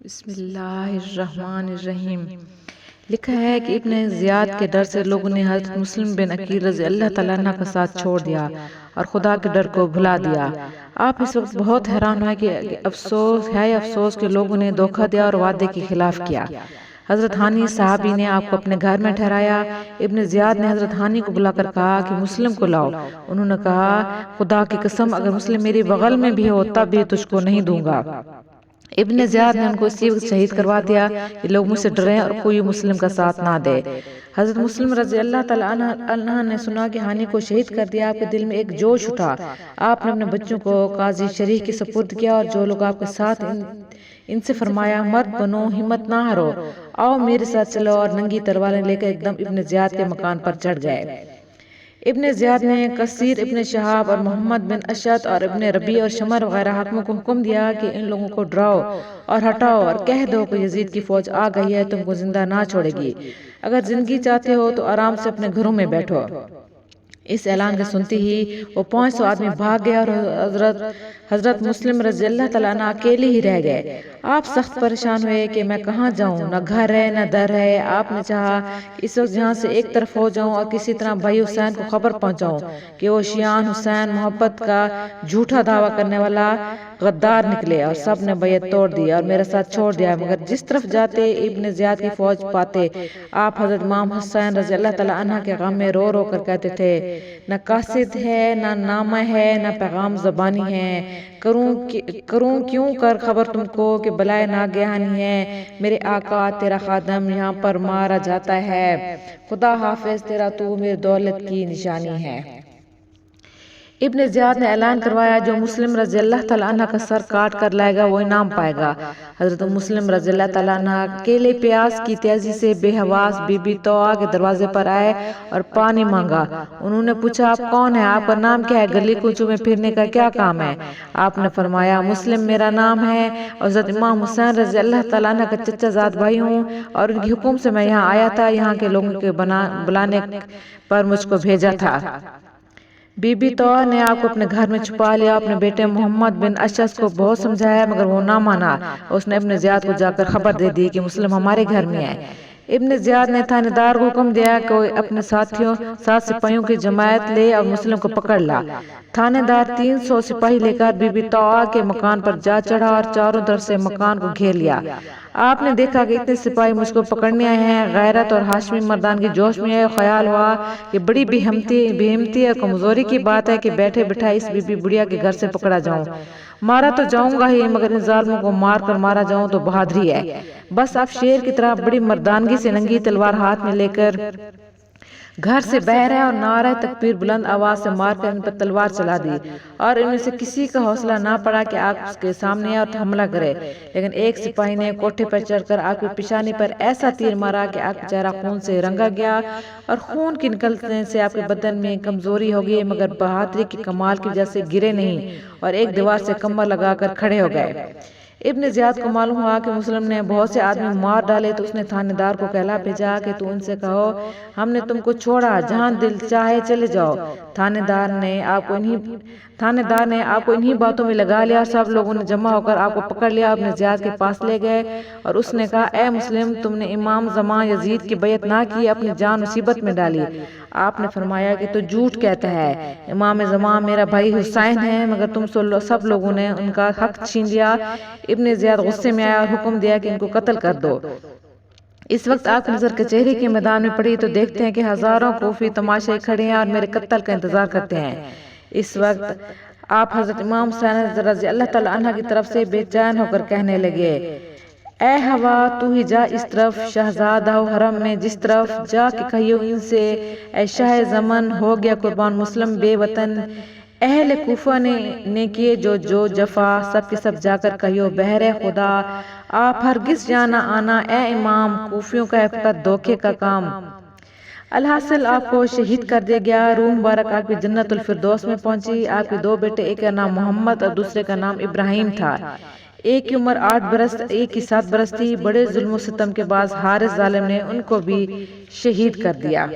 بسم اللہ الرحمن الرحیم۔ لکھا ہے کہ ابن زیاد کے ڈر سے لوگوں نے حضرت مسلم بن عقیل رضی اللہ تعالیٰ عنہ کا ساتھ چھوڑ دیا اور خدا کے ڈر کو بھلا دیا۔ آپ اس وقت بہت حیران ہوئے کہ افسوس کہ لوگوں نے دھوکہ دیا اور وعدے کے خلاف کیا۔ حضرت ہانی صحابی نے آپ کو اپنے گھر میں ٹھہرایا۔ ابن زیاد نے حضرت ہانی کو بلا کر کہا کہ مسلم کو لاؤ۔ انہوں نے کہا خدا کی قسم اگر مسلم میری بغل میں بھی ہو تب بھی تجھ کو نہیں دوں گا۔ ابن زیاد نے ان کو اسی وقت شہید کروا دیا کہ لوگ مجھ سے ڈریں اور کوئی مسلم کا ساتھ نہ دے۔ حضرت مسلم رضی اللہ تعالیٰ عنہ نے سنا کہ ہانی کو شہید کر دیا۔ آپ کے دل میں ایک جوش اٹھا۔ آپ نے اپنے بچوں کو قاضی شریح کے سپرد کیا اور جو لوگ آپ کے ساتھ ان سے فرمایا مرد بنو، ہمت نہ ہارو، آؤ میرے ساتھ چلو، اور ننگی تلواریں لے کر ایک دم ابن زیاد کے مکان پر چڑھ گئے۔ ابن زیاد نے کثیر ابن شہاب اور محمد بن اشعث اور ابن ربیع اور شمر وغیرہ حکموں کو حکم دیا کہ ان لوگوں کو ڈراؤ اور ہٹاؤ اور کہہ دو کہ یزید کی فوج آ گئی ہے، تم کو زندہ نہ چھوڑے گی، اگر زندگی چاہتے ہو تو آرام سے اپنے گھروں میں بیٹھو۔ اس اعلان کے سنتے ہی وہ 500 آدمی بھاگ گئے اور حضرت مسلم رضی اللہ تعالیٰ عنہ اکیلے ہی رہ گئے۔ آپ سخت پریشان ہوئے کہ میں کہاں جاؤں، نہ گھر ہے نہ در ہے۔ آپ نے چاہا کہ اس وقت یہاں سے ایک طرف ہو جاؤں اور کسی طرح بھائی حسین کو خبر پہنچاؤں کہ وہ شیعان حسین محبت کا جھوٹا دعویٰ کرنے والا غدار نکلے اور سب نے بیعت توڑ دی اور میرے ساتھ چھوڑ دیا۔ مگر جس طرف جاتے ابن زیاد کی فوج پاتے، آپ حضرت امام حسین رضی اللہ تعالیٰ عنہ کے غم میں رو رو کر کہتے تھے نہ قاصد ہے نہ نامہ ہے نہ پیغام زبانی ہے، کروں کیوں کر خبر تم کو کہ بلائے ناگہانی ہے، میرے آقا تیرا خادم یہاں پر مارا جاتا ہے، خدا حافظ تیرا تو میری دولت کی نشانی ہے۔ ابن زیاد نے اعلان کروایا جو مسلم رضی اللہ تعالیٰ عنہ کا سر کاٹ کر لائے گا وہ انعام پائے گا۔ حضرت مسلم رضی اللہ تعالیٰ عنہ اکیلے پیاس کی تیزی سے بے حواس بی بی طوعہ کے دروازے پر آئے اور پانی مانگا۔ انہوں نے پوچھا آپ کون ہیں، آپ کا نام کیا ہے، گلی کوچوں میں پھرنے کا کیا کام ہے؟ آپ نے فرمایا مسلم میرا نام ہے اور حضرت امام حسین رضی اللہ تعالیٰ عنہ کا چچا زاد بھائی ہوں اور ان کے حکم سے میں یہاں آیا تھا، یہاں کے لوگوں کے بلانے پر مجھ کو بھیجا تھا۔ بی بی طوعہ نے آپ کو اپنے گھر میں چھپا لیا، اپنے بیٹے محمد بن اشعث کو بہت سمجھایا مگر وہ نہ مانا۔ اس نے ابن زیاد کو جا کر خبر دے دی کہ مسلم ہمارے گھر میں ہے۔ ابن زیاد نے تھانے دار کو حکم دیا کہ وہ اپنے ساتھ سپاہیوں کی جماعت لے اور مسلم کو پکڑ لا۔ تھانے دار 300 سپاہی لے کر بی بی طوعہ کے مکان پر جا چڑھا اور چاروں طرف سے مکان کو گھیر لیا۔ آپ نے دیکھا کہ اتنے سپاہی مجھ کو پکڑنے آئے ہیں، غیرت اور ہاشمی مردان کی جوش میں آئے، خیال ہوا کہ بڑی بے ہمتی اور کمزوری کی بات ہے کہ بیٹھے بٹھائے اس بی بی بڑھیا کے گھر سے پکڑا جاؤں۔ مارا تو جاؤں گا ہی مگر ان ظالموں کو مار کر مارا جاؤں تو بہادری ہے۔ بس آپ شیر کی طرح بڑی مردانگی سے ننگی تلوار ہاتھ میں لے کر گھر سے باہر ہے اور نعرہ تکبیر بلند آواز سے مار کر ان پر تلوار چلا دی اور ان میں سے کسی کا حوصلہ نہ پڑا کہ آپ اس کے سامنے اور حملہ کرے، لیکن ایک سپاہی نے کوٹھے پر چڑھ کر آپ کی پیشانی پر ایسا تیر مارا کہ آپ کا چہرہ خون سے رنگا گیا اور خون کے نکلنے سے آپ کے بدن میں کمزوری ہو گئی مگر بہادری کے کمال کی وجہ سے گرے نہیں اور ایک دیوار سے کمر لگا کر کھڑے ہو گئے۔ ابن زیاد کو معلوم ہوا کہ مسلم نے بہت سے آدمی مار ڈالے تو اس نے تھانے دار کو کہلا بھیجا کہ تو ان سے کہو ہم نے تم کو چھوڑا، جہاں دل چاہے چلے جاؤ۔ تھانے دار نے آپ کو انہی باتوں میں لگا لیا اور سب لوگوں نے جمع ہو کر آپ کو پکڑ لیا، ابن زیاد کے پاس لے گئے اور اس نے کہا اے مسلم تم نے امام زمان یزید کی بیعت نہ کی، اپنی جان مصیبت میں ڈالی۔ آپ نے فرمایا کہ تو جھوٹ کہتا ہے، امام زمان میرا بھائی حسین ہے مگر تم سب لوگوں نے ان کا حق چھین لیا۔ ابن زیاد غصے میں آیا اور حکم دیا کہ ان کو قتل کر دو۔ اس وقت آپ کی نظر کچہری کے میدان میں پڑی تو دیکھتے ہیں کہ ہزاروں کوفی تماشائی کھڑے ہیں اور میرے قتل کا انتظار کرتے ہیں۔ اس وقت آپ حضرت امام حسین رضی اللہ تعالیٰ عنہ کی طرف سے بے چین ہو کر کہنے لگے اے ہوا تو ہی جا اس طرف، شہزادہ حرم میں جس طرف جا کے کہیو ان سے اے شاہ زمن ہو گیا قربان مسلم بے وطن، اہل کوفہ نے کیے جو جفا، سب کے سب جا کر کہیو بہر خدا آپ ہرگز جانا آنا، اے امام کوفیوں کا ہے فقط دھوکے کا کام۔ الحاصل آپ کو شہید کر دیا گیا۔ روح مبارک آپ کی جنت الفردوس میں پہنچی۔ آپ کے دو بیٹے، ایک کا نام محمد اور دوسرے کا نام ابراہیم تھا۔ ایک کی عمر 8 برس ایک کی 7 برس تھی۔ بڑے ظلم و ستم کے بعد حارث ظالم نے ان کو بھی شہید کر دیا۔